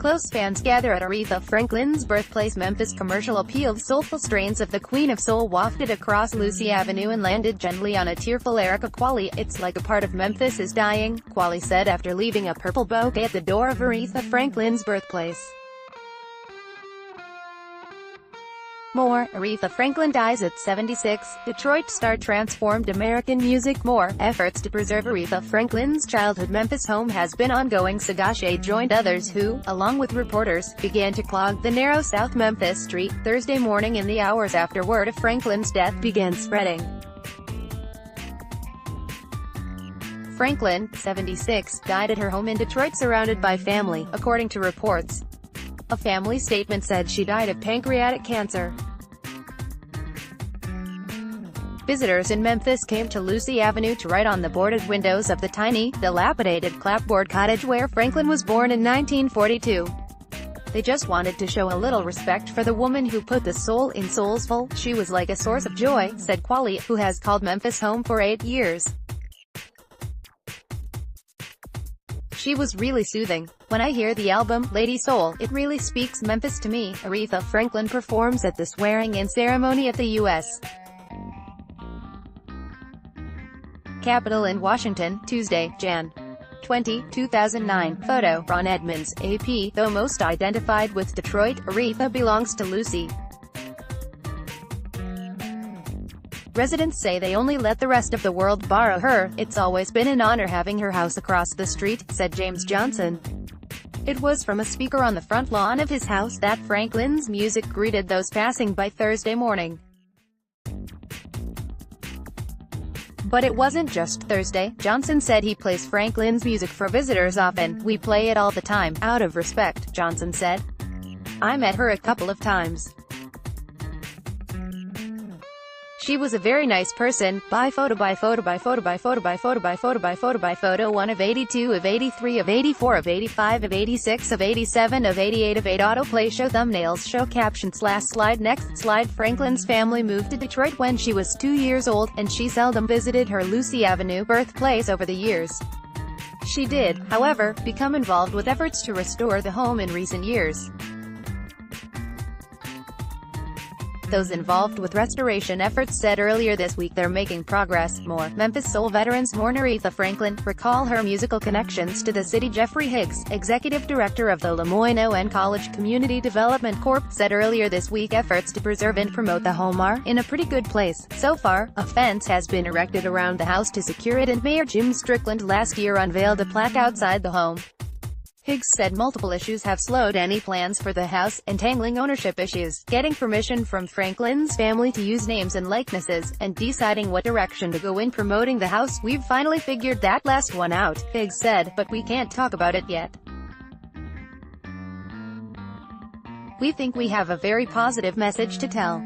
Close fans gather at Aretha Franklin's birthplace. Memphis Commercial AppealThe soulful strains of the Queen of Soul wafted across Lucy Avenue and landed gently on a tearful Erica Qualy. It's like a part of Memphis is dying, Qualy said after leaving a purple bouquet at the door of Aretha Franklin's birthplace. More, Aretha Franklin dies at 76. Detroit star transformed American music. More, efforts to preserve Aretha Franklin's childhood Memphis home has been ongoing. sagaShe joined others who, along with reporters, began to clog the narrow South Memphis street Thursday morning in the hours after word of Franklin's death began spreading. Franklin, 76, died at her home in Detroit surrounded by family, according to reports. A family statement said she died of pancreatic cancer. Visitors in Memphis came to Lucy Avenue to write on the boarded windows of the tiny, dilapidated clapboard cottage where Franklin was born in 1942. They just wanted to show a little respect for the woman who put the soul in soulful. She was like a source of joy, said Qualy, who has called Memphis home for 8 years. She was really soothing. When I hear the album, Lady Soul, it really speaks Memphis to me. Aretha Franklin performs at the swearing-in ceremony at the U.S. Capitol in Washington, Tuesday, Jan. 20, 2009. Photo, Ron Edmonds, AP. Though most identified with Detroit, Aretha belongs to Lucy. Residents say they only let the rest of the world borrow her. It's always been an honor having her house across the street, said James Johnson. It was from a speaker on the front lawn of his house that Franklin's music greeted those passing by Thursday morning. But it wasn't just Thursday. Johnson said he plays Franklin's music for visitors often. We play it all the time, out of respect, Johnson said. I met her a couple of times. She was a very nice person. By photo by photo by photo by photo by photo by photo by photo by photo 1 of 82 of 83 of 84 of 85 of 86 of 87 of 88 of 8 autoplay show thumbnails show captions last slide next slide Franklin's family moved to Detroit when she was 2 years old, and she seldom visited her Lucy Avenue birthplace over the years. She did, however, become involved with efforts to restore the home in recent years. Those involved with restoration efforts said earlier this week they're making progress. More, Memphis soul veterans mourn Aretha Franklin, recall her musical connections to the city. Jeffrey Higgs, executive director of the Lemoyne ON College Community Development Corp., said earlier this week efforts to preserve and promote the home are in a pretty good place. So far, a fence has been erected around the house to secure it, and Mayor Jim Strickland last year unveiled a plaque outside the home. Higgs said multiple issues have slowed any plans for the house, entangling ownership issues, getting permission from Franklin's family to use names and likenesses, and deciding what direction to go in promoting the house. We've finally figured that last one out, Higgs said, but we can't talk about it yet. We think we have a very positive message to tell.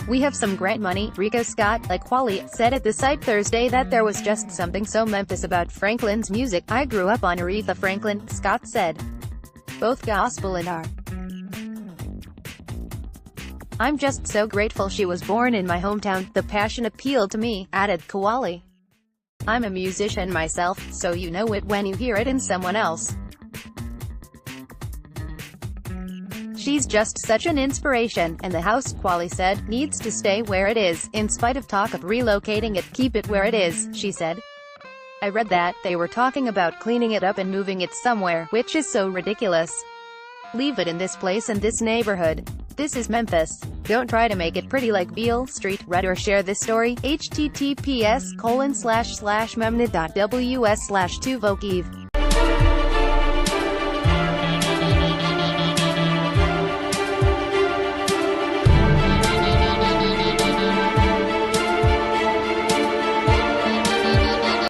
We have some grant money. Rico Scott, like Qualy, said at the site Thursday that there was just something so Memphis about Franklin's music. I grew up on Aretha Franklin, Scott said. Both gospel and R. I'm just so grateful she was born in my hometown. The passion appealed to me, added Qualy. I'm a musician myself, so you know it when you hear it in someone else. She's just such an inspiration, and the house, Qualy said, needs to stay where it is. In spite of talk of relocating it, keep it where it is, she said. I read that they were talking about cleaning it up and moving it somewhere, which is so ridiculous. Leave it in this place and this neighborhood. This is Memphis. Don't try to make it pretty like Beale Street. Read or share this story. https://memnet.ws/2vokeeve